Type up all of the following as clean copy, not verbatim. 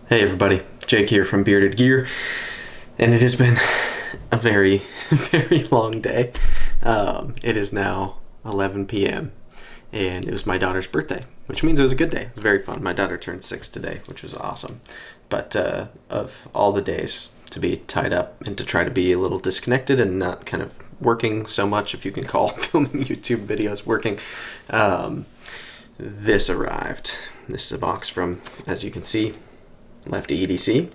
Hey everybody, Jake here from Bearded Gear, and it has been a very, very long day. It is now 11 p.m. and it was my daughter's birthday, which means it was a good day. It was very fun. My daughter turned 6 today, which was awesome. But of all the days to be tied up and to try to be a little disconnected and not kind of working so much, if you can call filming YouTube videos working, this arrived. This is a box from, as you can see, Lefty EDC.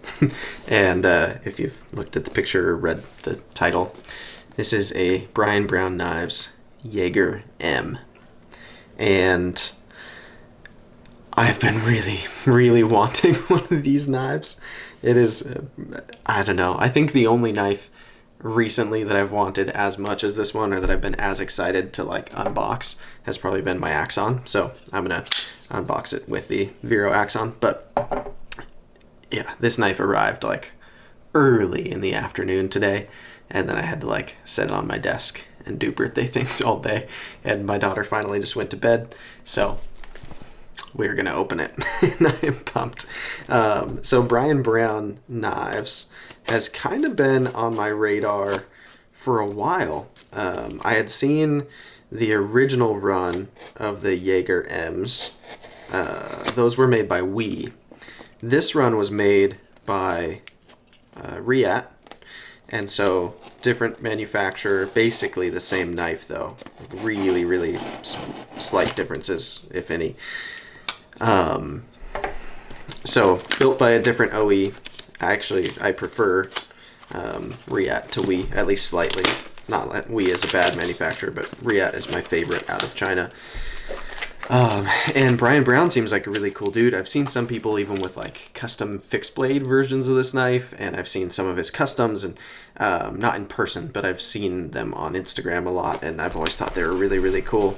And if you've looked at the picture or read the title, this is a Brian Brown Knives Yeager-M. And I've been really wanting one of these knives. It is, I don't know, I think the only knife recently that I've wanted as much as this one, or that I've been as excited to like unbox, has probably been my Axon. So I'm gonna unbox it with the Vero Axon. But yeah, this knife arrived like early in the afternoon today, and then I had to like set it on my desk and do birthday things all day, and my daughter finally just went to bed, so we're gonna open it. And I am pumped. So Brian Brown Knives has kind of been on my radar for a while. I had seen the original run of the Yeager-M's. Those were made by This run was made by Riat, and so different manufacturer, basically the same knife though. Really slight differences, if any. So built by a different OE. I prefer Riat to at least slightly. Not that is a bad manufacturer, but Riat is my favorite out of China. And Brian Brown seems like a really cool dude. I've seen some people even with like custom fixed blade versions of this knife, and I've seen some of his customs, and not in person, but I've seen them on Instagram a lot, and I've always thought they were really cool.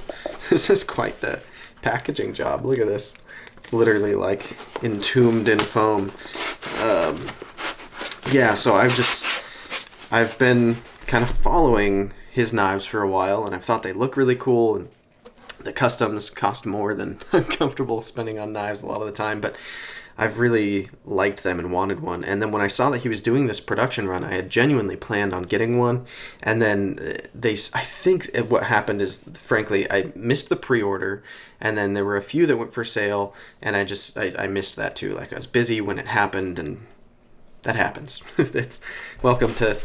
This is quite the packaging job. Look at this. It's literally like entombed in foam. Yeah, so I've been kind of following his knives for a while, and I've thought they look really cool, and the customs cost more than I'm comfortable spending on knives a lot of the time, but I've really liked them and wanted one. And then when I saw that he was doing this production run, I had genuinely planned on getting one. And then I think what happened is, frankly, I missed the pre-order, and then there were a few that went for sale, and I missed that too. Like, I was busy when it happened, and that happens. It's welcome to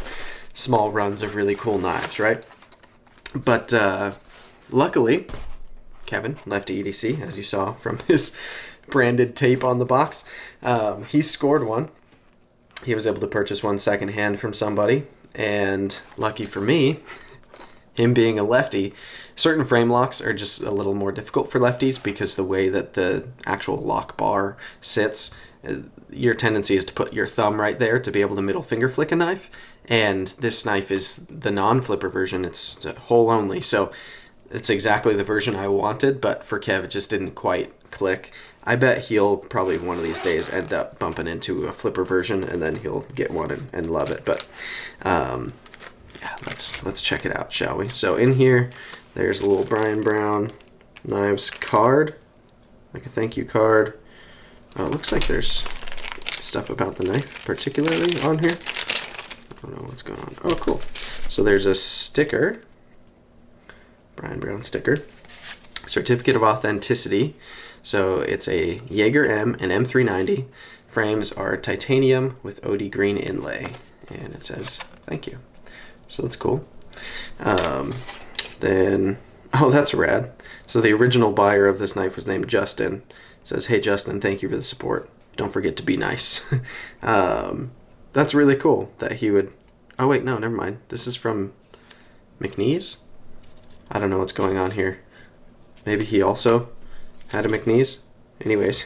small runs of really cool knives, right? But luckily, Kevin, Lefty EDC, as you saw from his branded tape on the box, he scored one. He was able to purchase one secondhand from somebody, and lucky for me, him being a lefty, certain frame locks are just a little more difficult for lefties because the way that the actual lock bar sits, your tendency is to put your thumb right there to be able to middle finger flick a knife, and this knife is the non-flipper version. It's hole only, so it's exactly the version I wanted, but for Kev it just didn't quite click. I bet he'll probably one of these days end up bumping into a flipper version, and then he'll get one and love it. But yeah, let's check it out, shall we? So in here, there's a little Brian Brown Knives card, like a thank you card. Oh, it looks like there's stuff about the knife particularly on here. I don't know what's going on. Oh, cool. So there's a sticker. Brian Brown sticker, certificate of authenticity. So it's a Yeager-M and M390. Frames are titanium with OD green inlay, and it says thank you. So that's cool. Then, oh, that's rad. So the original buyer of this knife was named Justin. It says, hey Justin, thank you for the support. Don't forget to be nice. That's really cool that he would. Oh wait, no, never mind. This is from McNeese. I don't know what's going on here. Maybe he also had a McNeese? Anyways,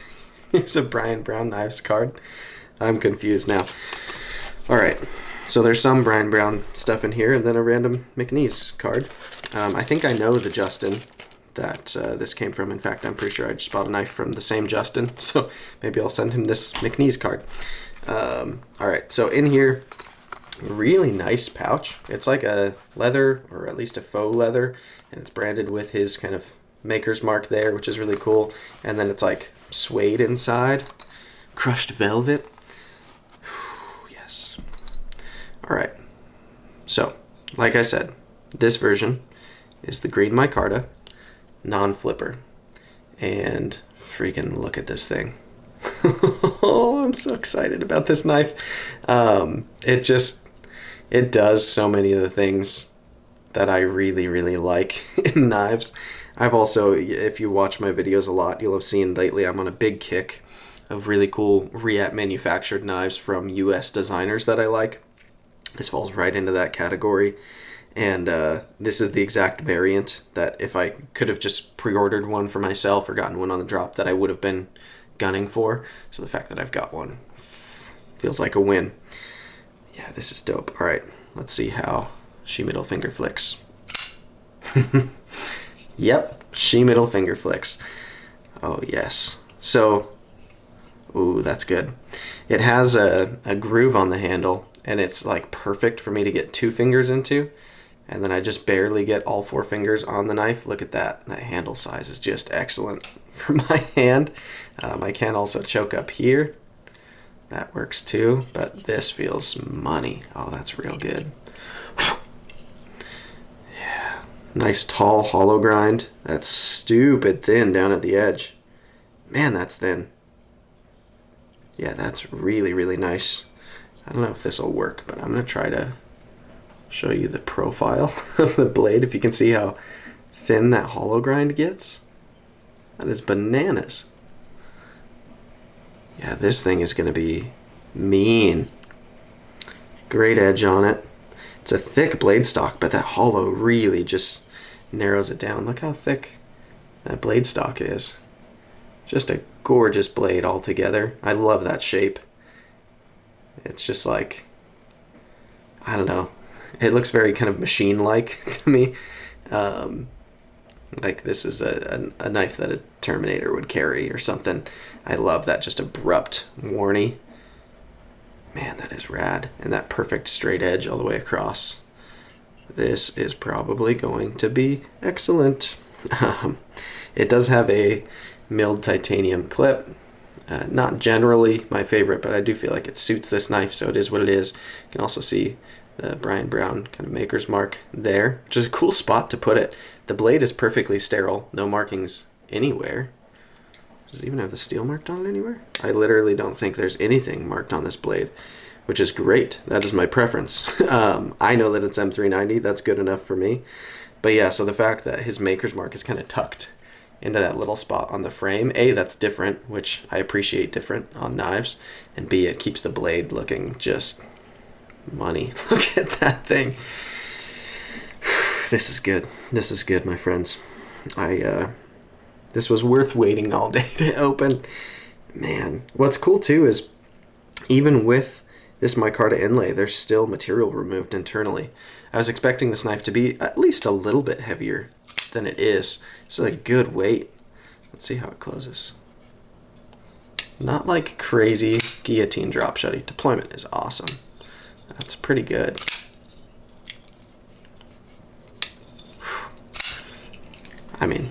here's a Brian Brown Knives card. I'm confused now. Alright, so there's some Brian Brown stuff in here, and then a random McNeese card. I think I know the Justin that this came from. In fact, I'm pretty sure I just bought a knife from the same Justin, so maybe I'll send him this McNeese card. Alright, so in here, really nice pouch. It's like a leather, or at least a faux leather, and it's branded with his kind of maker's mark there, which is really cool. And then it's like suede inside, crushed velvet. Yes. All right. So, like I said, this version is the green micarta, non-flipper. And freaking look at this thing. Oh, I'm so excited about this knife. It does so many of the things that I really, really like in knives. I've also, if you watch my videos a lot, you'll have seen lately I'm on a big kick of really cool Riat manufactured knives from US designers that I like. This falls right into that category. And this is the exact variant that if I could have just pre-ordered one for myself or gotten one on the drop, that I would have been gunning for. So the fact that I've got one feels like a win. Yeah, this is dope. All right, let's see how she middle finger flicks. Yep, she middle finger flicks. Oh, yes. So, ooh, that's good. It has a groove on the handle, and it's like perfect for me to get 2 fingers into. And then I just barely get all 4 fingers on the knife. Look at that. That handle size is just excellent for my hand. I can also choke up here. That works too, but this feels money. Oh, that's real good. Yeah. Nice tall hollow grind. That's stupid thin down at the edge. Man, that's thin. Yeah, that's really, really nice. I don't know if this will work, but I'm going to try to show you the profile of the blade. If you can see how thin that hollow grind gets. That is bananas. Yeah, this thing is going to be mean. Great edge on it. It's a thick blade stock, but that hollow really just narrows it down. Look how thick that blade stock is. Just a gorgeous blade altogether. I love that shape. It's just like, I don't know. It looks very kind of machine-like to me. Like this is a knife that a Terminator would carry or something. I love that just abrupt warny. Man, that is rad. And that perfect straight edge all the way across. This is probably going to be excellent. It does have a milled titanium clip. Not generally my favorite, but I do feel like it suits this knife, so it is what it is. You can also see the Brian Brown kind of maker's mark there, which is a cool spot to put it. The blade is perfectly sterile, no markings anywhere. Does it even have the steel marked on it anywhere? I literally don't think there's anything marked on this blade, which is great. That is my preference. I know that it's M390, that's good enough for me. But yeah, so the fact that his maker's mark is kind of tucked into that little spot on the frame, A, that's different, which I appreciate different on knives, and B, it keeps the blade looking just money. Look at that thing. This is good. This is good, my friends. This was worth waiting all day to open. Man, what's cool too is even with this micarta inlay, there's still material removed internally. I was expecting this knife to be at least a little bit heavier than it is. It's a good weight. Let's see how it closes. Not like crazy guillotine drop shutty. Deployment is awesome. That's pretty good. I mean,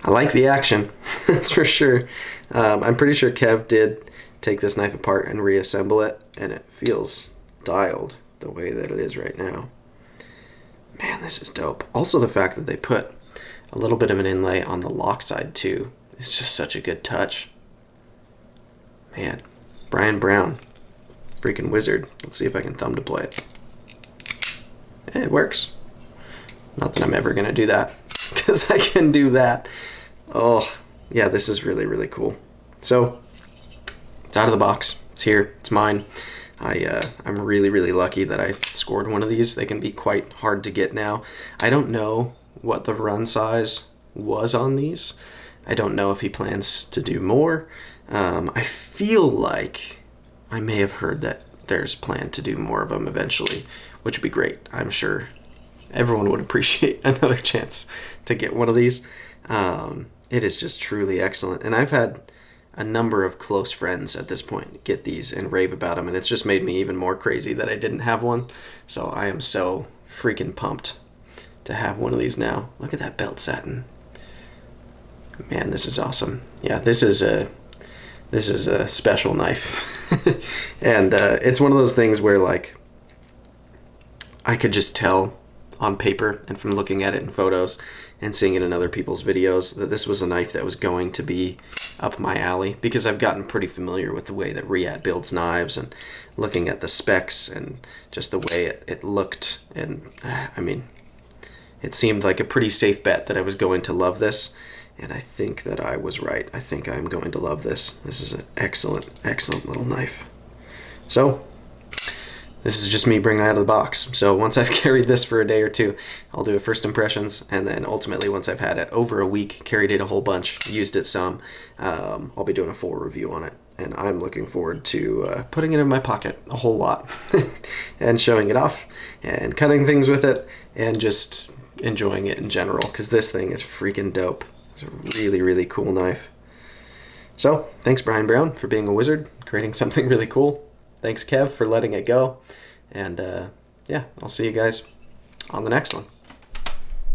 I like the action, that's for sure. I'm pretty sure Kev did take this knife apart and reassemble it, and it feels dialed the way that it is right now. Man, this is dope. Also the fact that they put a little bit of an inlay on the lock side too. It's just such a good touch. Man, Brian Brown, freaking wizard. Let's see if I can thumb deploy it. It works. Not that I'm ever gonna do that, because I can do that. Oh, yeah, this is really, really cool. So, it's out of the box. It's here. It's mine. I'm really, really lucky that I scored one of these. They can be quite hard to get now. I don't know what the run size was on these. I don't know if he plans to do more. I feel like I may have heard that there's plan to do more of them eventually, which would be great. I'm sure everyone would appreciate another chance to get one of these. It is just truly excellent. And I've had a number of close friends at this point get these and rave about them, and it's just made me even more crazy that I didn't have one. So I am so freaking pumped to have one of these now. Look at that belt satin. Man, this is awesome. Yeah, this is This is a special knife. And it's one of those things where, like, I could just tell on paper and from looking at it in photos and seeing it in other people's videos that this was a knife that was going to be up my alley, because I've gotten pretty familiar with the way that Riyadh builds knives and looking at the specs and just the way it looked. And I mean, it seemed like a pretty safe bet that I was going to love this. And I think that I was right. I think I'm going to love this. This is an excellent, excellent little knife. So this is just me bringing it out of the box. So once I've carried this for a day or two, I'll do a first impressions, and then ultimately once I've had it over a week, carried it a whole bunch, used it some, I'll be doing a full review on it. And I'm looking forward to putting it in my pocket a whole lot and showing it off and cutting things with it and just enjoying it in general, because this thing is freaking dope. It's a really, really cool knife. So thanks, Brian Brown, for being a wizard, creating something really cool. Thanks, Kev, for letting it go. And yeah, I'll see you guys on the next one.